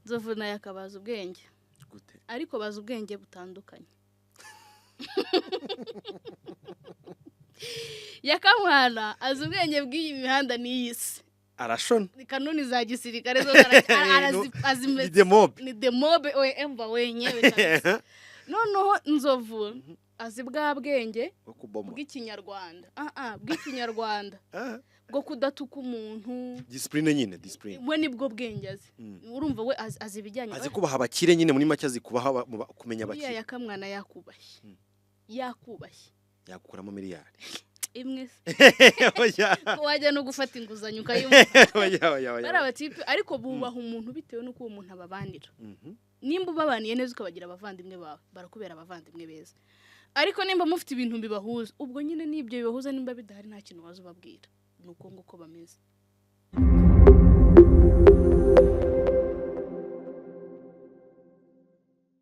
Nzovu nayo akabaza ubwenge gute ariko baza ubwenge butandukanye. Yakamwana azi ubwenge bw'iyi mihanda n'iyisi. arashona Kanuni za gisirikare zo azi ni demobe ni demobe emva wenyewe kabisa. Noneho Nzovu azi bwa bwenge bw'ikinyarwanda. Bw'ikinyarwanda. Bwo kudatuka umuntu. Discipline nyine, discipline. We nibwo bwenge azi. Urumva we azi ibijyanye. Azi kubaha abakire nyine muri make azi kubaha kumenya abakire. Yakamwana yakubashye. Yakubashye. Yakuramo miliyari. Imwe Oya. Wajya no gufata inguzanyo ukayumva. Oya. Bara abatipe ariko bubaha umuntu bitewe nuko uwo muntu ababanira. Nimba ubabaniye neza ukabagira abavandimwe bawe barakubera abavandimwe beza. Ariko nimba mufite ibintu bibahuza ubwo nyine nibyo bibahuza nimba bidahari nta kintu wazubabwira. Nuko nguko bameze.